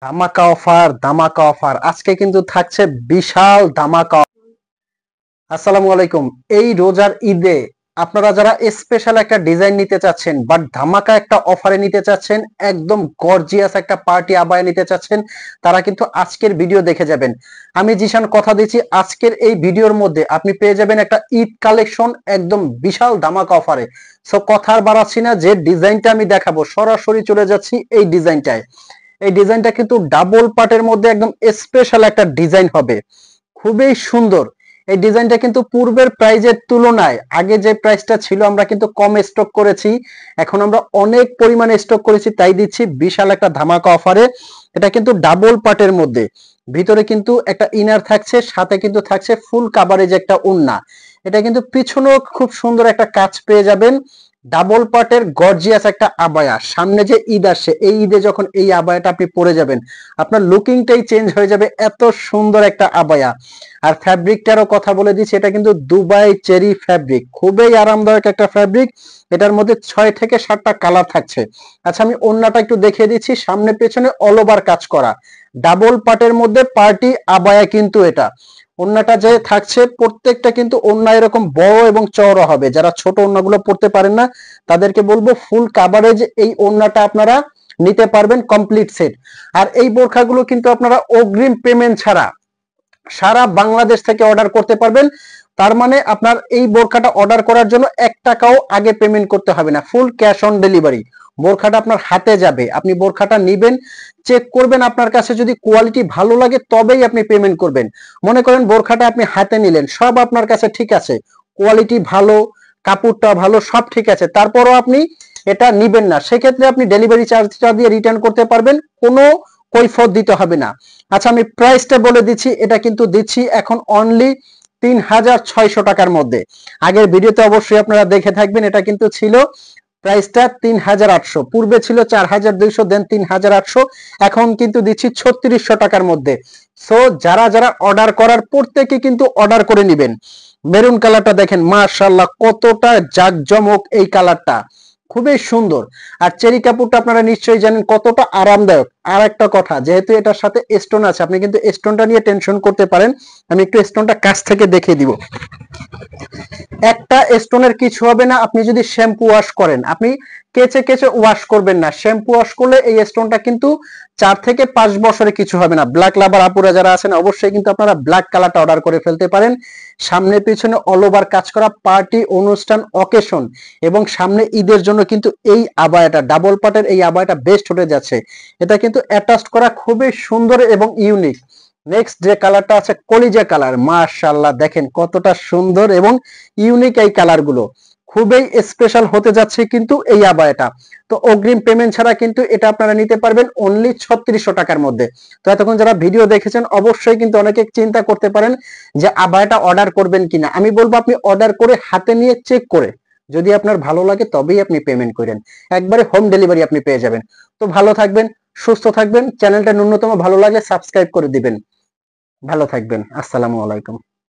ধামাকা অফার, ধামাকা অফার, আজকে কিন্তু থাকছে বিশাল ধামাকা। আসসালামু আলাইকুম। এই রোজার ঈদে আপনারা যারা স্পেশাল একটা ডিজাইন নিতে চাচ্ছেন বাট ধামাকা একটা অফারে নিতে চাচ্ছেন, একদম গর্জিয়াস একটা পার্টি আবায়া নিতে চাচ্ছেন, তারা কিন্তু আজকের ভিডিও দেখে যাবেন। আমি জিশান কথা দিচ্ছি, আজকের এই ভিডিওর মধ্যে আপনি পেয়ে যাবেন একটা ঈদ কালেকশন একদম বিশাল ধামাকা অফারে। সো কথা আর বাড়াচ্ছি না, যে ডিজাইনটা আমি দেখাবো সরাসরি চলে যাচ্ছি এই ডিজাইনটায়। এই ডিজাইনটা কিন্তু ডাবল পার্টের মধ্যে একদম স্পেশাল একটা ডিজাইন হবে, খুবই সুন্দর। এই ডিজাইনটা কিন্তু পূর্বের প্রাইজের তুলনায় আগে যে প্রাইসটা ছিল আমরা কিন্তু কম স্টক করেছি, এখন আমরা অনেক পরিমাণে স্টক করেছি, তাই দিচ্ছি বিশাল একটা ধামাকা অফারে। এটা কিন্তু ডাবল পার্টের মধ্যে, ভিতরে কিন্তু একটা ইনার থাকছে, সাথে কিন্তু থাকছে ফুল কাভারেজ একটা ওড়না। এটা কিন্তু পিছনেও খুব সুন্দর একটা কাজ পেয়ে যাবেন। ডাবল পার্টের গর্জিয়াস একটা আবায়া, সামনে যে ঈদ আসছে এই ঈদে যখন এই আবায়াটা আপনি পরে যাবেন আপনার লুকিংটাই চেঞ্জ হয়ে যাবে, এত সুন্দর একটা আবায়া। আর ফ্যাব্রিকটারও কথা বলে দিচ্ছি, এটা কিন্তু দুবাই চেরি ফ্যাব্রিক, খুবই আরামদায়ক একটা ফ্যাব্রিক। এটার মধ্যে 6 থেকে 7টা কালার থাকছে। আচ্ছা, আমি ওড়নাটা একটু দেখিয়ে দিচ্ছি, সামনে পেছনে অল ওভার কাজ করা ডাবল পার্টের মধ্যে পার্টি আবায়া কিন্তু এটা। ওড়নাটা যে থাকছে প্রত্যেকটা কিন্তু ওড়না এরকম বড় এবং চওড়া হবে, যারা ছোট ওড়নাগুলো পড়তে পারেন না তাদেরকে বলবো ফুল কাভারেজ এই ওড়নাটা আপনারা নিতে পারবেন কমপ্লিট সেট। আর এই বোরখাগুলো কিন্তু আপনারা অগ্রিম পেমেন্ট ছাড়া সারা বাংলাদেশ থেকে অর্ডার করতে পারবেন। তার মানে আপনার এই বোরখাটা অর্ডার করার জন্য 1 টাকাও আগে পেমেন্ট করতে হবে না, ফুল ক্যাশ অন ডেলিভারি। বোরখাটা আপনার হাতে যাবে, আপনি বোরখাটা নিবেন, চেক করবেন, আপনার কাছে যদি কোয়ালিটি ভালো লাগে তবেই আপনি পেমেন্ট করবেন। মনে করেন বোরখাটা আপনি হাতে নিলেন, সব আপনার কাছে ঠিক আছে, কোয়ালিটি ভালো, কাপড়টা ভালো, সব ঠিক আছে, তারপরও আপনি এটা নিবেন না, সেক্ষেত্রে আপনি ডেলিভারি চার্জটা দিয়ে রিটার্ন করতে পারবেন, কোনো কৈফিয়ত দিতে হবে না। আচ্ছা, আমি প্রাইসটা বলে দিচ্ছি, এটা কিন্তু দিচ্ছি এখন অনলি 3600 টাকার মধ্যে। আগের ভিডিওতে অবশ্যই আপনারা দেখে থাকবেন, এটা কিন্তু ছিল প্রাইসটা 3800, পূর্বে ছিল 4200, দেন 3800, এখন কিন্তু দিচ্ছি 3600 টাকার মধ্যে। সো যারা যারা অর্ডার করার প্রত্যেকে কিন্তু অর্ডার করে নেবেন। মেরুন কালারটা দেখেন, মাশাআল্লাহ কতটা জাঁকজমক এই কালারটা, খুবই সুন্দর। আর চেরি কাপড়টা আপনারা নিশ্চয়ই জানেন কতটা আরামদায়ক। আর একটা কথা, যেহেতু এটার সাথে স্টোন আছে, আপনি কিন্তু স্টোনটা নিয়ে টেনশন করতে পারেন। আমি একটু স্টোনটা কাছ থেকে দেখিয়ে দিব। একটা স্টোনের কিছু হবে না, আপনি যদি শ্যাম্পু ওয়াশ করেন, আপনি কেচে কেচে ওয়াশ করবেন না, শ্যাম্পু ওয়াশ করলে এই স্টোনটা কিন্তু 4 থেকে 5 বছরে কিছু হবে না। ব্ল্যাক লাভার আপুরা যারা আছেন অবশ্যই কিন্তু আপনারা ব্ল্যাক কালারটা অর্ডার করে ফেলতে পারেন। সামনে পিছনে অল ওভার কাজ করা, পার্টি, অনুষ্ঠান, অকেশন এবং সামনে ঈদের জন্য কিন্তু এই আবায়াটা, ডাবল পার্টের এই আবায়াটা বেস্ট হতে যাচ্ছে। এটা কিন্তু অ্যাটাচড করা খুবই সুন্দর এবং ইউনিক। নেক্সট যে কালারটা আছে কলিজা কালার, মাশাআল্লাহ দেখেন কতটা সুন্দর এবং ইউনিক এই কালারগুলো, খুবই স্পেশাল হতে যাচ্ছে কিন্তু এই আবায়াটা। তো অগ্রিম পেমেন্ট ছাড়া কিন্তু এটা আপনারা নিতে পারবেন অনলি 3600 টাকার মধ্যে। তো এতক্ষণ যারা ভিডিও দেখেছেন অবশ্যই কিন্তু অনেকে চিন্তা করতে পারেন যে আবায়াটা অর্ডার করবেন কিনা, আমি বলবো আপনি অর্ডার করে হাতে নিয়ে চেক করে যদি আপনার ভালো লাগে তবেই আপনি পেমেন্ট করেন, একবারে হোম ডেলিভারি আপনি পেয়ে যাবেন। তো ভালো থাকবেন, সুস্থ থাকবেন, চ্যানেলটা ন্যূনতম ভালো লাগে সাবস্ক্রাইব করে দিবেন। ভালো থাকবেন, আসসালামু আলাইকুম।